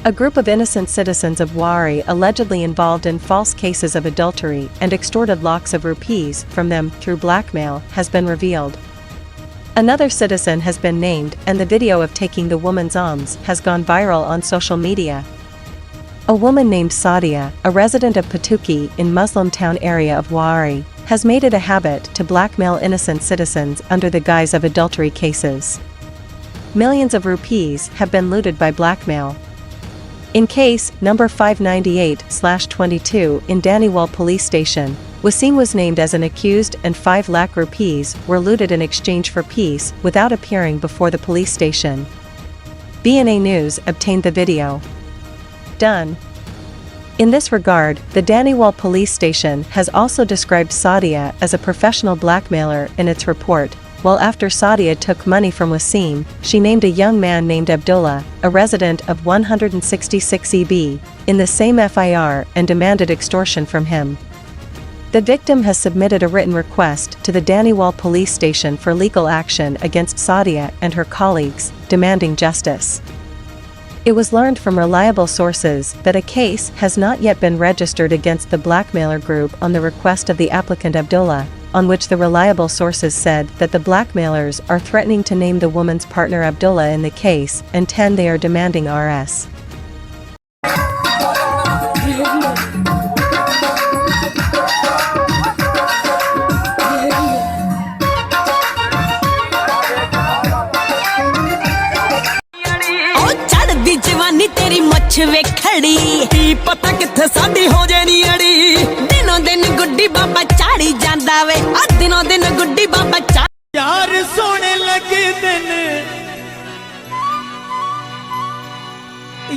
A group of innocent citizens of Wari allegedly involved in false cases of adultery and extorted lakhs of rupees from them through blackmail has been revealed. Another citizen has been named and the video of taking the woman's alms has gone viral on social media. A woman named Sadiya, a resident of Patuki in Muslim town area of Wari, has made it a habit to blackmail innocent citizens under the guise of adultery cases. Millions of rupees have been looted by blackmail. In case number 598/22 in Daniwal police station, Wasim was named as an accused and 5 lakh rupees were looted in exchange for peace without appearing before the police station. BNA News obtained the video. Done. In this regard, the Daniwal police station has also described Sadiya as a professional blackmailer in its report, while after Sadiya took money from Wasim, she named a young man named Abdullah, a resident of 166 EB, in the same FIR and demanded extortion from him. The victim has submitted a written request to the Daniwal police station for legal action against Sadiya and her colleagues, demanding justice. It was learned from reliable sources that a case has not yet been registered against the blackmailer group on the request of the applicant Abdullah, on which the reliable sources said that the blackmailers are threatening to name the woman's partner Abdullah in the case and 10 they are demanding Rs. तेरी मच्छ वेखड़ी की पता किथे साडी हो जानी अड़ी दिनों दिन गुड्डी बाबा चाड़ी जांदा वे आ दिनों दिन गुड्डी बाबा यार सोने लगे दिन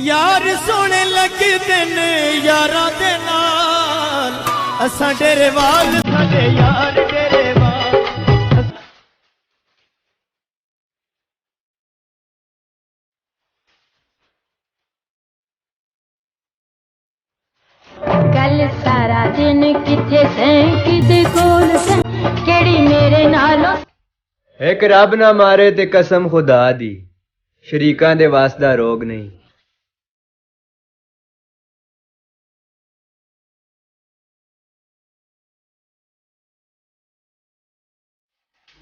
यार सोने लगे दिन यारा दे नाल असां डेरे वाल साडे यार डेरे वाल कल सारा दिन किथे सैं किदे कोल सैं केड़ी मेरे नालों एक रब ना मारे ते कसम खुदा दी शरीकां दे वास्ता रोग नहीं।